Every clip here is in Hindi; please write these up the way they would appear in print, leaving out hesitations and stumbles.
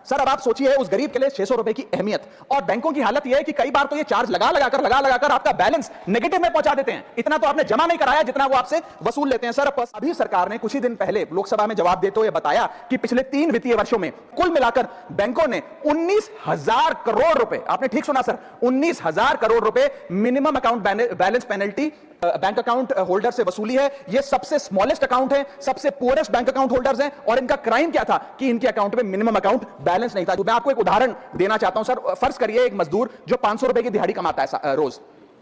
सर अब आप सोचिए उस गरीब के लिए 600 रुपए की अहमियत। और बैंकों की हालत यह है कि कई बार तो ये चार्ज लगा लगाकर आपका बैलेंस नेगेटिव में पहुंचा देते हैं। इतना तो आपने जमा नहीं कराया जितना वो आपसे वसूल लेते हैं। सर अभी सरकार ने कुछ ही दिन पहले लोकसभा में जवाब देते हुए बताया कि पिछले 3 वित्तीय वर्षों में कुल मिलाकर बैंकों ने 19,000 करोड़ रुपए, आपने ठीक सुना सर, 19,000 करोड़ रुपए minimum account balance penalty bank account holder से वसूली है। ये सबसे स्मॉलेस्ट अकाउंट है, सबसे पुअरेस्ट बैंक अकाउंट होल्डर्स हैं। और इनका क्राइम क्या था कि इनके अकाउंट में मिनिमम अकाउंट बैलेंस नहीं था। तो मैं आपको एक उदाहरण देना चाहता हूं सर। फर्ज करिए एक मजदूर जो 500 रुपए की दिहाड़ी कमाता है रोज,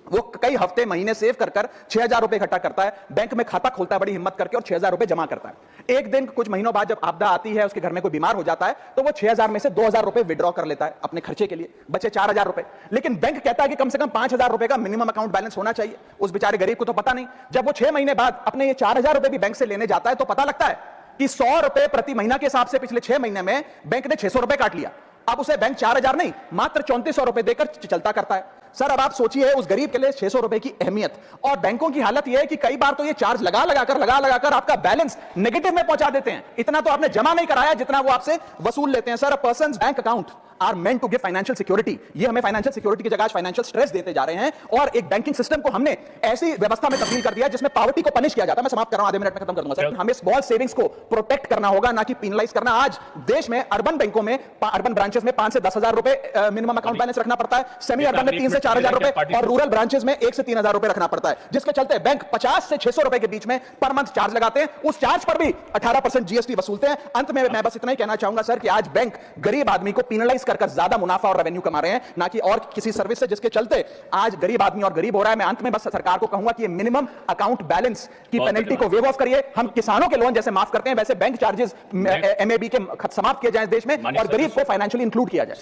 वो कई हफ्ते महीने सेव कर 6,000 रुपए इकट्ठा करता है, बैंक में खाता खोलता है बड़ी हिम्मत करके और 6,000 रुपए जमा करता है। एक दिन कुछ महीनों बाद जब आपदा आती है, उसके घर में कोई बीमार हो जाता है, तो वो 6,000 में से 2,000 रुपए विड्रॉ कर लेता है अपने खर्चे के लिए, बचे 4,000 रुपए। लेकिन बैंक कहता है कि कम से कम 5,000 रुपए का मिनिमम अकाउंट बैलेंस होना चाहिए। उस बेचारे गरीब को तो पता नहीं। जब वो 6 महीने बाद अपने ये 4,000 रुपए भी बैंक से लेने जाता है तो पता लगता है कि 100 रुपए प्रति महीना के हिसाब से पिछले 6 महीने में बैंक ने 600 रुपए काट लिया। अब उसे बैंक 4,000 नहीं, मात्र 3,400 रुपए देकर चलता करता है। सर अब आप सोचिए उस गरीब के लिए 600 रुपए की अहमियत। और बैंकों की हालत यह है कि कई बार तो ये चार्ज लगा लगाकर आपका बैलेंस नेगेटिव में पहुंचा देते हैं। इतना तो आपने जमा नहीं कराया जितना वो आपसे वसूल लेते हैं। Sir persons bank account are meant to give financial security. ये हमें फाइनेंशियल सिक्योरिटी की जगह फाइनेंशियल स्ट्रेस देते जा रहे हैं। और एक बैंकिंग सिस्टम को हमने ऐसी व्यवस्था में तब्दील कर दिया जिसमें पॉवर्टी को पनिश किया जाता है। मैं समाप्त कर रहा हूं, आधे मिनट में खत्म कर दूंगा सर। हमें स्मॉल सेविंग्स को प्रोटेक्ट करना होगा, ना कि पेनलाइज करना। आज देश में अर्बन बैंकों में, अर्बन ब्रांचेस में 5 से 10,000 रुपए मिनिमम अकाउंट बैलेंस रखना पड़ता है। सेमी अर्बन में 3 से 4,000 रुपए और रूरल ब्रांचेस में 1 से 3,000 रुपए रखना पड़ता है, जिसके चलते बैंक 50 से 600 रुपए के बीच में पर मंथ चार्ज लगाते हैं। उस चार्ज पर भी 18% जीएसटी वसूलते हैं। अंत में मैं बस इतना ही कहना चाहूंगा सर कि आज बैंक गरीब आदमी को पेनलाइज कर ज्यादा मुनाफा और रेवेन्यू कमा रहे हैं, ना कि और किसी सर्विस से, जिसके चलते आज गरीब आदमी और गरीब हो रहा है। मैं अंत में बस सरकार को कहूंगा कि ये मिनिमम अकाउंट बैलेंस की पेनल्टी को वेव ऑफ करिए। हम किसानों के लोन जैसे माफ करते हैं वैसे बैंक चार्जेस एमएबी के समाप्त किए जाए देश में और गरीब को फाइनेंशियली इंक्लूड किया जाए।